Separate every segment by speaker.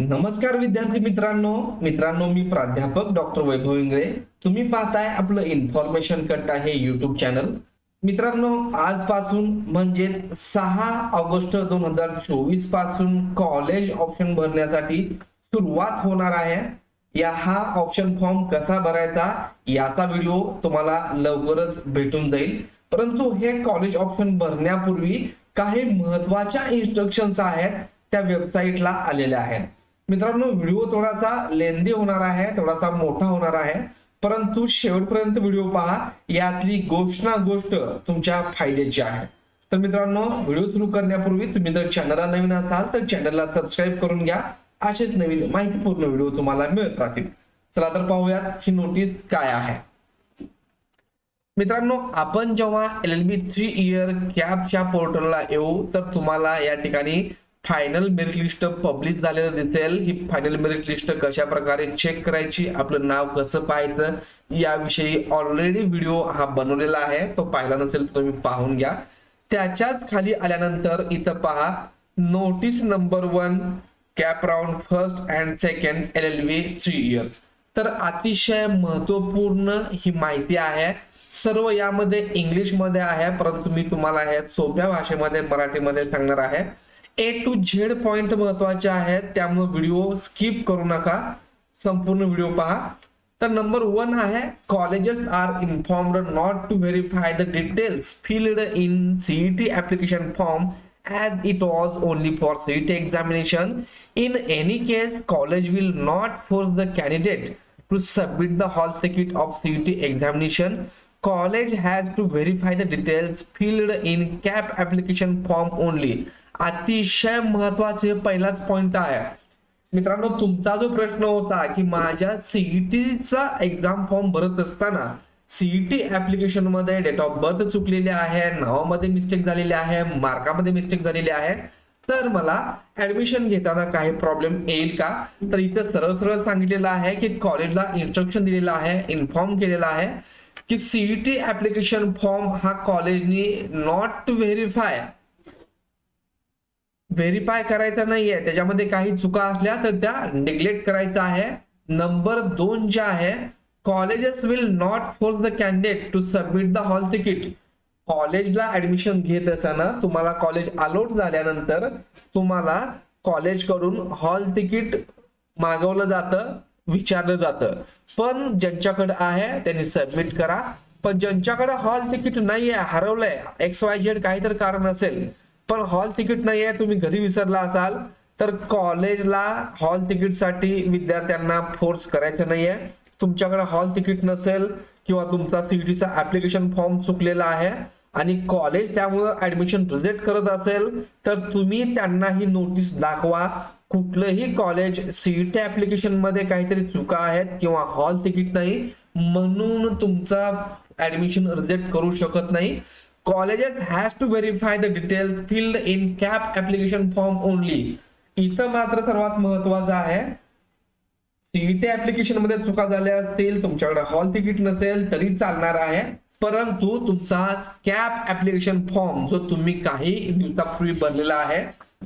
Speaker 1: नमस्कार विद्यार्थी मित्रांनो मी प्राध्यापक डॉक्टर वैभव इंगळे. तुम्ही पाहताय आपलं इन्फॉर्मेशन कट आहे युट्यूब चॅनल. मित्रांनो, आजपासून म्हणजेच 6 ऑगस्ट 2024 पासून कॉलेज ऑप्शन भरण्यासाठी सुरुवात होणार आहे. हा ऑप्शन फॉर्म कसा भरायचा याचा व्हिडिओ तुम्हाला लवकरच भेटून जाईल. परंतु हे कॉलेज ऑप्शन भरण्यापूर्वी काही महत्त्वाच्या इन्स्ट्रक्शन्स आहेत त्या वेबसाईटला आलेल्या आहेत. मित्रांनो, व्हिडिओ थोडासा लेंदी होणार आहे, थोडासा मोठा होणार आहे, परंतु शेवटपर्यंत व्हिडिओ पहा. यातली गोष्ट तुमच्या फायद्याची आहे. तर मित्रांनो, व्हिडिओ सुरू करण्यापूर्वी तुम्ही जर चॅनलला नवीन असाल तर चॅनलला सबस्क्राईब करून घ्या. असेच नवीन माहितीपूर्ण व्हिडिओ तुम्हाला मिळत राहतील. चला तर पाहूयात ही नोटीस काय आहे. मित्रांनो, आपण जेव्हा LLB 3 इयर कॅपच्या पोर्टलला येऊ तर तुम्हाला या ठिकाणी फायनल मेरिट लिस्ट पब्लिश झालेलं दिसेल. ही फायनल मेरिट लिस्ट कशा प्रकारे चेक करायची, आपलं नाव कसं पाहायचं याविषयी ऑलरेडी व्हिडिओ हा बनवलेला आहे. तो पाहिला नसेल तर तुम्ही पाहून घ्या. त्याच्याच खाली आल्यानंतर इथं पहा notice number 1 cap round first and second LLB 3 years. तर अतिशय महत्वपूर्ण ही माहिती आहे. सर्व यामध्ये इंग्लिश मध्ये आहे, परंतु मी तुम्हाला हे सोप्या भाषेमध्ये मराठीमध्ये सांगणार आहे. A to Z पॉइंट महत्वाचे आहेत, त्यामुळे व्हिडिओ स्किप करू नका, संपूर्ण व्हिडिओ पहा. तर नंबर 1 आहे, colleges are informed not to verify the details filled in CET application form as it was only for CET examination. In any case, college will not force the candidate to submit the hall ticket of CET examination. College has to verify the details filled in CAP application form only. अतिशय महत्वाचे पहिलाच point आहे. मित्रांनो, तुमचा जो प्रश्न होता की माझ्या सीईटीचा एक्झाम फॉर्म भरत असताना सीईटी ऍप्लिकेशन मध्ये डेट ऑफ बर्थ चुकलेले आहे, नावामध्ये मिस्टेक झालेली आहे, मार्कामध्ये मिस्टेक झालेली आहे, तर मला ऍडमिशन घेताना काही प्रॉब्लेम येईल का? तर इथं सरळ सरळ सांगितलेलं आहे की कॉलेजला इन्स्ट्रक्शन दिलेलं आहे, इन्फॉर्म केलेलं आहे की सीईटी ऍप्लिकेशन फॉर्म हा कॉलेजनी नॉट व्हेरीफाय करायचा नाहीये. त्याच्यामध्ये काही चुका असल्या तर त्या निग्लेक्ट करायचा आहे. नंबर 2 जे आहे, colleges will not force the candidate to submit the hall ticket. कॉलेजला ऍडमिशन घेत असताना तुम्हाला कॉलेज अलॉट झाल्यानंतर तुम्हाला कॉलेज कडून हॉल तिकीट मागवलं जातं, विचारलं जातं. पण ज्यांच्याकडे आहे त्यांनी सबमिट करा. पण ज्यांच्याकडे हॉल तिकीट नाहीये, हरवलंय, XYZ काहीतरी कारण असेल, पण हॉल तिकीट नाहीये, तुम्ही घरी विसरला असाल, तर कॉलेजला हॉल तिकीट साठी विद्यार्थ्यांना फोर्स करायचं नाहीये. तुमच्याकडे हॉल तिकीट नसेल किंवा तुमचा सीईटीचा ऍप्लिकेशन फॉर्म चुकलेला आहे आणि कॉलेज त्यामुळे ऍडमिशन रिजेक्ट करत असेल तर तुम्ही त्यांना ही नोटीस दाखवा. कुठलंही कॉलेज सीईटी ऍप्लिकेशन मध्ये काहीतरी चुका आहेत किंवा हॉल तिकीट नाही म्हणून तुमचा ऍडमिशन रिजेक्ट करू शकत नाही. Colleges has to verify the details filled in CAP application form only. इथं मात्र सर्वात महत्वाचं आहे, सीईटी ऍप्लिकेशन मध्ये चुका झाल्या असतील, तुमच्याकडे हॉल तिकीट नसेल तरी चालणार आहे, परंतु तुमचा CAP ऍप्लिकेशन फॉर्म जो तुम्ही काही दिवसापूर्वी भरलेला आहे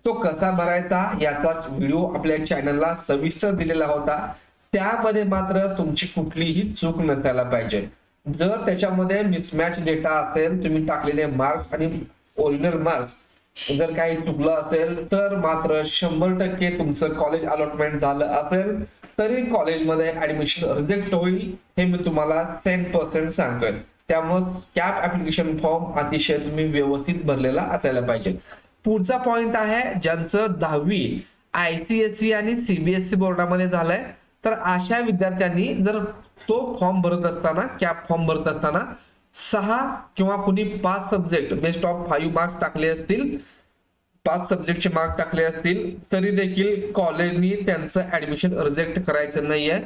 Speaker 1: तो कसा भरायचा याचा व्हिडिओ आपल्या चॅनलला सविस्तर दिलेला होता. त्यामध्ये मात्र तुमची कुठलीही चूक नसायला पाहिजे. जर त्याच्यामध्ये मिसमॅच डेटा असेल, तुम्ही टाकलेले मार्क्स आणि ओरिजिनल मार्क्स जर काही चुकलं असेल तर मात्र 100% तुमचं कॉलेज अलॉटमेंट झालं असेल तरी कॉलेजमध्ये ऍडमिशन रिजेक्ट होईल, हे मी तुम्हाला 100% सांगतोय. त्यामुळे कॅप ऍप्लिकेशन फॉर्म अतिशय तुम्ही व्यवस्थित भरलेला असायला पाहिजे. पुढचा पॉइंट आहे, ज्यांचं 10वी ICSE आणि CBSE बोर्डामध्ये झालंय तर अशा विद्यार्थ्यांनी जर तो फॉर्म भरत असताना, कॅप फॉर्म भरत असताना 6 किंवा कुणी 5 सब्जेक्ट बेस्ट ऑफ 5 मार्क्स टाकले असतील, 5 सब्जेक्टचे मार्क टाकले असतील तरी देखील कॉलेजनी त्यांचं ऍडमिशन रिजेक्ट करायचं नाहीये.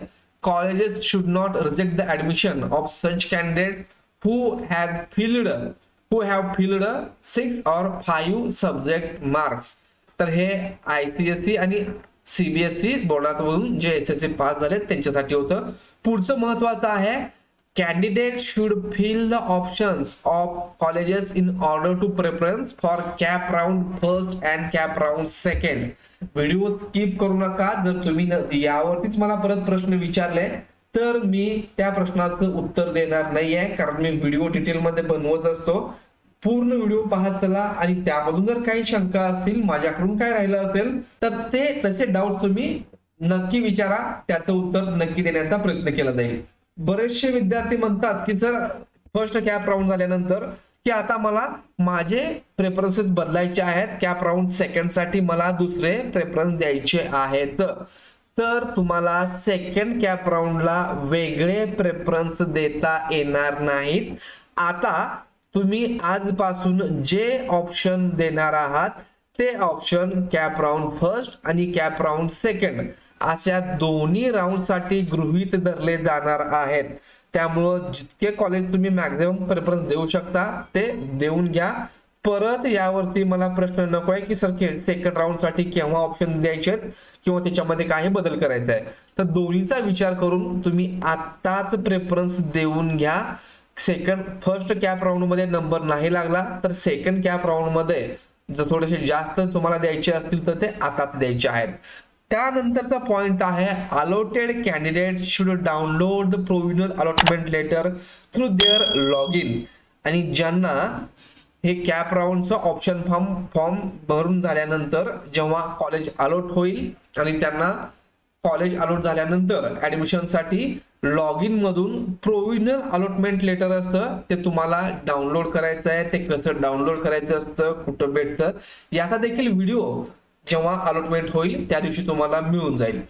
Speaker 1: Colleges should not reject the admission of such candidates who have field 6 or 5 subject marks. तर हे ICSE आणि CBSE बोर्डातून जे SSC पास झाले त्यांच्यासाठी होतं. पुढचं महत्वाचं आहे, candidate should fill the options of colleges in order to preference for CAP round first and CAP round second. Video skip करू नका. जर तुम्ही यावरतीच मला परत प्रश्न विचारले तर मी त्या प्रश्नाचं उत्तर देणार नाहीये, कारण मी व्हिडिओ डिटेलमध्ये बनवत असतो. पूर्ण व्हिडिओ पाहत चला आणि त्यामधून जर काही शंका असतील, माझ्याकडून काय राहिलं असेल तर ते तसे डाऊट तुम्ही नक्की विचारा, त्याचं उत्तर नक्की देण्याचा प्रयत्न केला जाईल. बरेचसे विद्यार्थी म्हणतात की सर फर्स्ट कॅप राऊंड झाल्यानंतर की आता मला माझे प्रेफरन्सेस बदलायचे आहेत, कॅप राऊंड सेकंड साठी मला दुसरे प्रेफरन्स द्यायचे आहेत. तर तुम्हाला सेकंड कॅप राऊंडला वेगळे प्रेफरन्स देता येणार नाहीत. आता तुम्ही आजपासून जे ऑप्शन देणार आहात ते ऑप्शन कॅप राऊंड फर्स्ट आणि कॅप राऊंड सेकंड अशा दोन्ही राऊंड साठी गृहीत धरले जाणार आहेत. त्यामुळं जितके कॉलेज तुम्ही मॅक्झिमम प्रेफरन्स देऊ शकता ते देऊन घ्या. परत यावरती मला प्रश्न नको आहे की सर सेकंड राऊंड साठी केव्हा ऑप्शन द्यायचे किंवा त्याच्यामध्ये काही बदल करायचा आहे. तर दोन्हीचा विचार करून तुम्ही आताच प्रेफरन्स देऊन घ्या. फर्स्ट कॅप राऊंड मध्ये नंबर नाही लागला तर सेकंड कॅप राऊंड मध्ये जर थोडेसे जास्त तुम्हाला द्यायचे असतील तर ते आताच द्यायचे आहेत. त्यानंतरचा पॉइंट आहे allotted candidates should download the provisional allotment letter through their log in. आणि ज्यांना हे कॅप राऊंडचं ऑप्शन फॉर्म भरून झाल्यानंतर जेव्हा कॉलेज अलॉट होईल आणि त्यांना कॉलेज अलॉट झाल्यानंतर ऍडमिशन साठी लॉग इन मधून प्रोव्हिजनल अलॉटमेंट लेटर असतं, ते तुम्हाला डाउनलोड करायचं आहे. ते कसं डाउनलोड करायचं असतं, कुठं भेटतं, याचा देखील व्हिडिओ जेव्हा अलॉटमेंट होईल त्या दिवशी तुम्हाला मिळून जाईल.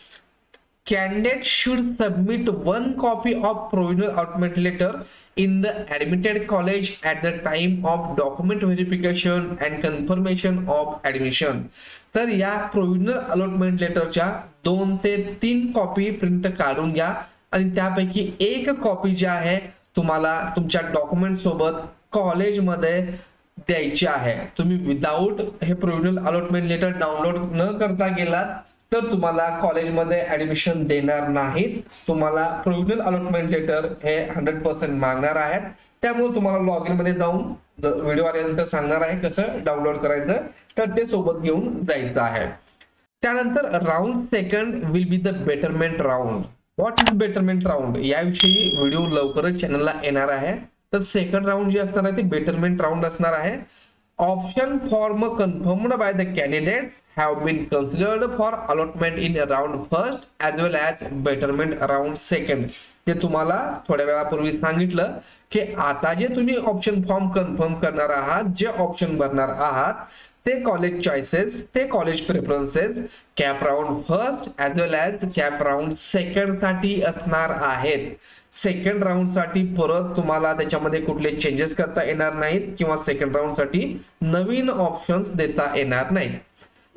Speaker 1: Candidate should submit one copy of provisional allotment letter in the admitted college at the time of document verification and confirmation of admission. तर या प्रोव्हिजनल अलॉटमेंट लेटरच्या 2 ते 3 कॉपी प्रिंट काढून घ्या आणि त्यापैकी एक कॉपी जी आहे तुम्हाला तुमच्या डॉक्युमेंट सोबत कॉलेजमध्ये द्यायची आहे. तुम्ही विदाउट हे प्रोव्हिजनल अलॉटमेंट लेटर डाउनलोड न करता गेलात तर तुम्हाला कॉलेजमध्ये ऍडमिशन देणार नाहीत. तुम्हाला प्रोव्हिजनल अलॉटमेंट लेटर हे 100% मागणार आहेत. त्यामुळे तुम्हाला लॉग इन मध्ये जाऊन व्हिडिओ आल्यानंतर सांगणार आहे कसं डाउनलोड करायचं, तर ते सोबत घेऊन जायचं आहे. त्यानंतर round second will be the betterment round. What is betterment round याविषयी व्हिडिओ लवकरच चॅनलला येणार आहे. तर सेकंड राऊंड जे असणार आहे ते बेटरमेंट राऊंड असणार आहे. Option form confirmed by the candidates have been considered for allotment in round first as well as betterment round second. ते तुम्हाला थोड्या वेळापूर्वी सांगितलं की आता जे तुम्ही ऑप्शन फॉर्म कन्फर्म करणार आहात, जे ऑप्शन भरणार आहात ते कॉलेज चॉईसेस, ते college preferences CAP round first as well as CAP round second साठी असणार आहेत. सेकंड राऊंड साठी परत तुम्हाला त्याच्यामध्ये कुठले चेंजेस करता येणार नाहीत किंवा सेकंड राऊंड साठी नवीन ऑप्शन्स देता येणार नाहीत.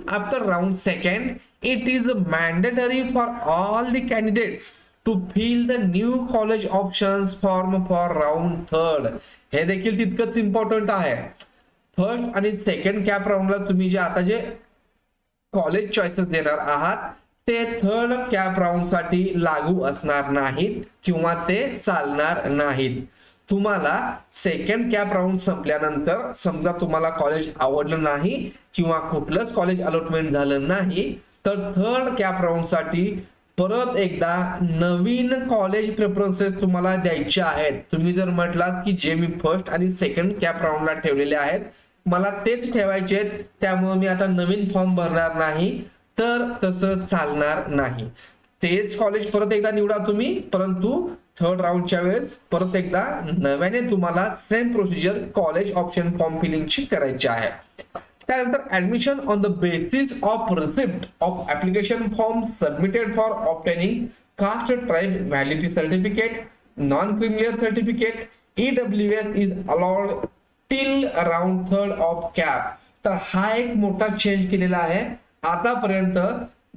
Speaker 1: After round second it is mandatory for all the candidates to fill the new college options form for round third. हे देखील तितकंच इम्पॉर्टंट आहे. फर्स्ट आणि सेकंड कॅप राऊंडला तुम्ही जे आता जे कॉलेज चॉईसेस देणार आहात ते थर्ड कॅप राऊंड साठी लागू असणार नाहीत किंवा ते चालणार नाहीत. तुम्हाला सेकंड कॅप राऊंड संपल्यानंतर समजा तुम्हाला कॉलेज आवडलं नाही किंवा कुठलंच कॉलेज अलॉटमेंट झालं नाही तर थर्ड कॅप राऊंड साठी परत एकदा नवीन कॉलेज प्रेफरन्सेस तुम्हाला द्यायचे आहेत. तुम्ही जर म्हटलात की जे मी फर्स्ट आणि सेकंड कॅप राऊंडला ठेवलेले आहेत मला तेच ठेवायचे आहेत, त्यामुळे मी आता नवीन फॉर्म भरणार नाही, तर तसं चालणार नाही. तेच कॉलेज परत एकदा निवडा तुम्ही, परंतु थर्ड राऊंडच्या वेळेस परत एकदा नव्याने तुम्हाला same procedure college option form फिलिंगची करायची आहे. त्यानंतर admission on the basis of receipt of application form submitted for obtaining caste tribe validity certificate, non criminal certificate, EWS is allowed till round third of CAP. तर हा एक मोठा change केलेला आहे. आतापर्यंत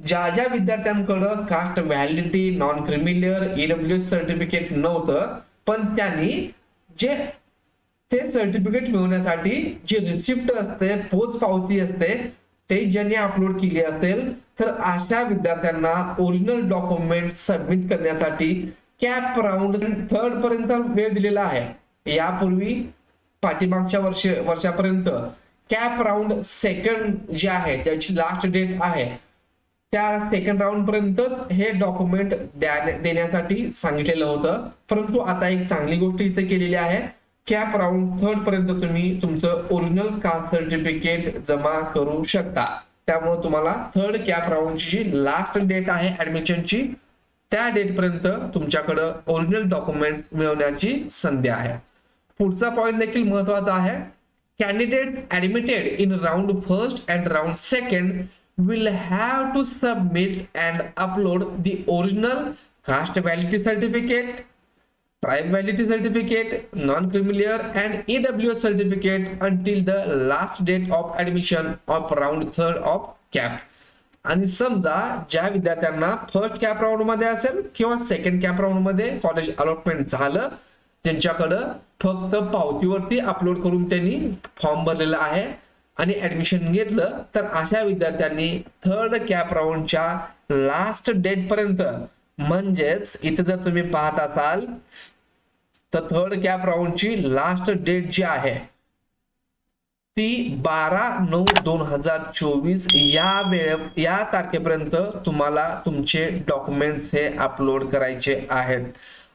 Speaker 1: ज्या ज्या विद्यार्थ्यांकडे caste validity, non criminal, EWS certificate नव्हतं पण त्यांनी जे ते सर्टिफिकेट मिळवण्यासाठी जे रिसिप्ट असते, पोच पावती असते ते ज्यांनी अपलोड केली असेल तर अशा विद्यार्थ्यांना ओरिजिनल डॉक्युमेंट सबमिट करण्यासाठी कॅप राऊंड थर्ड पर्यंत वेळ दिलेला आहे. यापूर्वी पाठीमागच्या वर्षापर्यंत कॅप राऊंड सेकंड जे आहे त्याची लास्ट डेट आहे, त्या सेकंड राऊंड पर्यंतच हे डॉक्युमेंट देण्यासाठी सांगितलेलं होतं. परंतु आता एक चांगली गोष्ट इथे केलेली आहे, कॅप राऊंड थर्ड पर्यंत तुम्ही तुमचं ओरिजिनल कास्ट सर्टिफिकेट जमा करू शकता. त्यामुळे तुम्हाला थर्ड कॅप राऊंडची जी लास्ट डेट आहे ऍडमिशनची, त्या डेट पर्यंत तुमच्याकडे ओरिजिनल डॉक्युमेंट्स मिळवण्याची संधी आहे. पुढचा पॉइंट देखील महत्वाचा आहे. Candidates admitted in round first and round second will have to submit and upload the original caste validity certificate, tribe validity certificate, non-criminal and EWS certificate until the last date of admission of round third of CAP. आणि समजा ज्या विद्यार्थ्यांना first cap round मध्ये असेल किंवा second cap round मध्ये college allotment झालं, त्यांच्याकडं फक्त पावतीवरती अपलोड करून त्यांनी फॉर्म भरलेला आहे आणि ऍडमिशन घेतलं, तर अशा विद्यार्थ्यांनी थर्ड कॅप राऊंडच्या लास्ट डेट पर्यंत, म्हणजेच इथे जर तुम्ही पाहत असाल तर थर्ड कॅप राऊंडची लास्ट डेट जी आहे ती 12/9/2024 या तारखेपर्यंत तुम्हाला तुमचे डॉक्युमेंट्स हे अपलोड करायचे आहेत.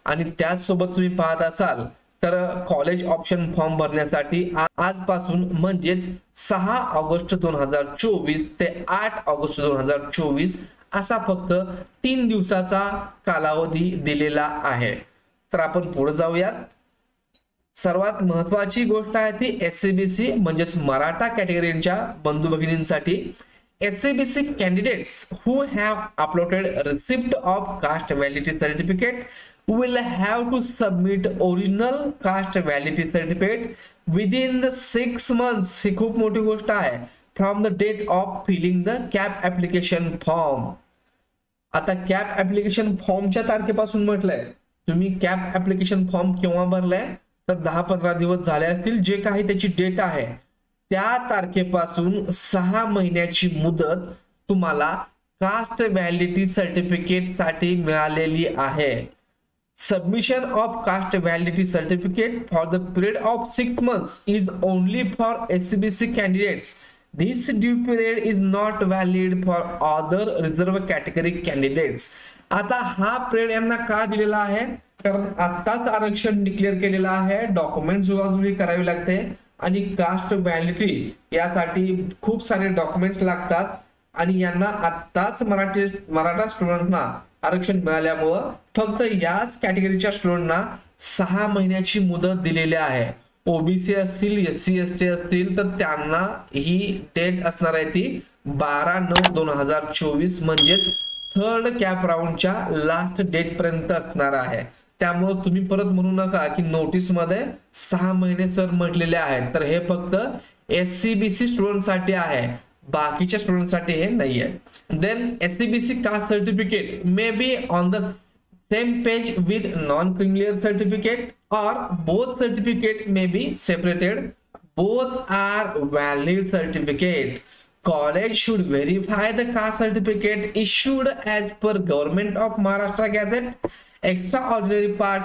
Speaker 1: आणि त्याचसोबत तुम्ही पाहत असाल तर कॉलेज ऑप्शन फॉर्म भरण्यासाठी आजपासून म्हणजेच 6 ऑगस्ट 2024 ते 8 ऑगस्ट 2024 असा फक्त 3 दिवसाचा कालावधी दिलेला आहे. तर आपण पुढे जाऊयात. सर्वात महत्वाची गोष्ट आहे ती एससीबीसी म्हणजेच मराठा कॅटेगरीच्या बंधू भगिनींसाठी. SEBC candidates who have uploaded receipt of caste validity certificate will have to submit original caste validity certificate within the 6 months. ही खूप मोठी गोष्ट आहे. From the date of filling the CAP application form. आता CAP application फॉर्मच्या तारखेपासून म्हटलंय, तुम्ही CAP application form केव्हा भरलाय तर 10-15 दिवस झाले असतील, जे काही त्याची डेट आहे त्या तारखेपासून 6 महिन्याची मुदत तुम्हाला कास्ट व्हॅलिडिटी सर्टिफिकेट साठी मिळालेली आहे. Submission of caste validity certificate for the period of 6 months is only for SCBC candidates. This due period is not valid for other reserve category candidates. आता हा पिरियड यांना का दिलेला आहे, कारण आताच आरक्षण डिक्लेअर केलेलं आहे, डॉक्युमेंट जुळवाजुळवी करावी लागते आणि कास्ट व्हॅलिडिटी यासाठी खूप सारे डॉक्युमेंट्स लागतात आणि यांना आताच मराठा स्टुडंटना आरक्षण मिळाल्यामुळं फक्त याच कॅटेगरीच्या स्टुडंटना 6 महिन्याची मुदत दिलेली आहे. ओबीसी असतील, एससी एसटी असतील तर त्यांना ही डेट असणार आहे ती 12/9/2024 म्हणजेच थर्ड कॅप राऊंडच्या लास्ट डेट पर्यंत असणार आहे. त्यामुळे तुम्ही परत म्हणू नका की नोटीस मध्ये 6 महिने सर म्हटलेले आहेत, तर हे फक्त एससीबीसी स्टुडंट साठी आहे, बाकीच्या स्टुडंट साठी हे नाहीये. Then SEBC caste certificate may be on the same page with non criminal certificate और both certificate may be separated. Both are valid certificate. College should verify the caste certificate issued as per Government of Maharashtra Gazette, Extraordinary Part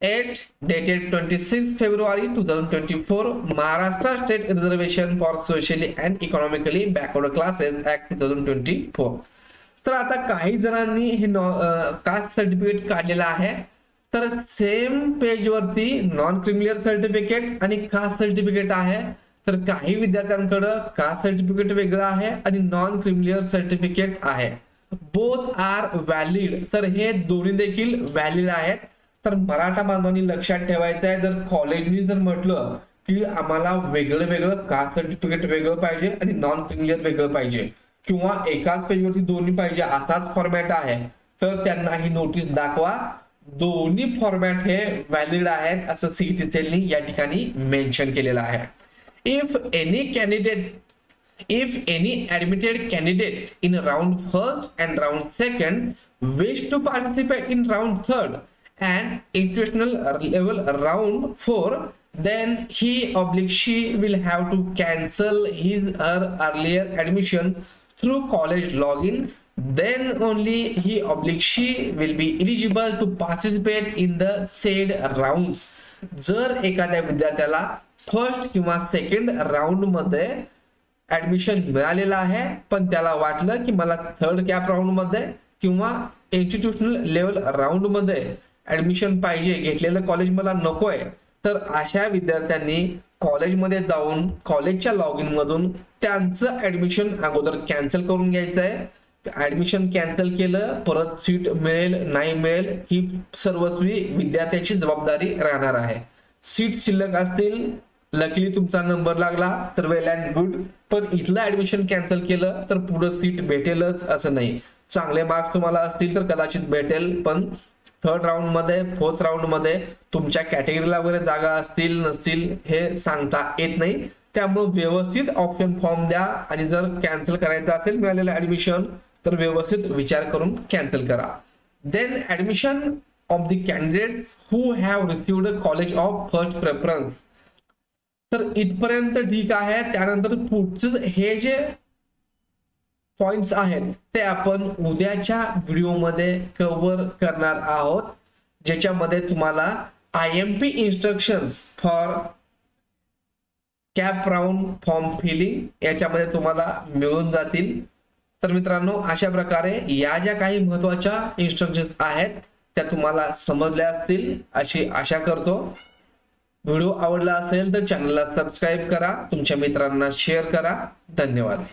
Speaker 1: 8 dated 26 February 2024, Maharashtra State Reservation for Socially and Economically Backward Classes Act 2024. तर आता काही जणांनी हे caste certificate काढलेलं आहे, तर same page वरती non criminal certificate आणि कास्ट सर्टिफिकेट आहे. तर काही विद्यार्थ्यांकडे कास्ट सर्टिफिकेट वेगळं आहे आणि नॉन क्रिमिनल सर्टिफिकेट आहे. Both are valid. तर हे दोन्ही देखील व्हॅलिड आहेत. तर मराठा बांधवांनी लक्षात ठेवायचं आहे, जर कॉलेजनी जर म्हटलं की आम्हाला वेगळं वेगळं कास्ट सर्टिफिकेट वेगळं पाहिजे आणि नॉन क्रिमिनल वेगळं पाहिजे किंवा एकाच पेजवरती दोन्ही पाहिजे असाच फॉर्मॅट आहे, तर त्यांना ही नोटीस दाखवा. दोन्ही फॉर्मॅट हे व्हॅलिड आहेत असं सीईटी सेलनी या ठिकाणी मेन्शन केलेलं आहे. If any admitted candidate in round first and round second wish to participate in round third and institutional level round 4, then he/she will have to cancel his/her earlier admission through college login. Then only he/she will be eligible to participate in the said rounds. जर एखाद्या विद्यार्थ्याला first किंवा second round मध्ये admission मिळालेलं आहे, पण त्याला वाटलं की मला थर्ड कॅप राऊंड मध्ये किंवा इन्स्टिट्यूशनल लेवल राऊंड मध्ये ऍडमिशन पाहिजे, घेतलेलं कॉलेज मला नकोय, तर अशा विद्यार्थ्यांनी कॉलेजमध्ये जाऊन कॉलेजच्या लॉग इन मधून त्यांचं ऍडमिशन अगोदर कॅन्सल करून घ्यायचं आहे. ऍडमिशन कॅन्सल केलं, परत सीट मिळेल नाही मिळेल ही सर्वस्वी विद्यार्थ्याची जबाबदारी राहणार आहे. सीट शिल्लक असतील, लकीली तुमचा नंबर लागला तर वेल अँड गुड, पण इथलं ऍडमिशन कॅन्सल केलं तर पुढे सीट भेटेलच असं नाही. चांगले मार्क्स तुम्हाला असतील तर कदाचित भेटेल, पण थर्ड राऊंड मध्ये फोर्थ राऊंड मध्ये तुमच्या कॅटेगरीला वगैरे जागा असतील नसतील हे सांगता येत नाही. त्यामुळे व्यवस्थित ऑप्शन फॉर्म द्या आणि जर कॅन्सल करायचं असेल मिळालेलं ऍडमिशन तर व्यवस्थित विचार करून कॅन्सल करा. Then admission of the candidates who have received a college of first preference. तर इथपर्यंत ठीक आहे. त्यानंतर पुढचे हे जे पॉइंट्स आहेत ते आपण उद्याच्या व्हिडिओमध्ये कव्हर करणार आहोत, ज्याच्यामध्ये तुम्हाला IMP instructions for CAP round form filling याच्यामध्ये तुम्हाला मिळून जातील. तर मित्रांनो, अशा प्रकारे या ज्या काही महत्वाच्या इन्स्ट्रक्शन्स आहेत त्या तुम्हाला समजल्या असतील अशी आशा करतो. व्हिडिओ आवडला असेल तर चॅनलला सबस्क्राईब करा, तुमच्या मित्रांना शेअर करा. धन्यवाद.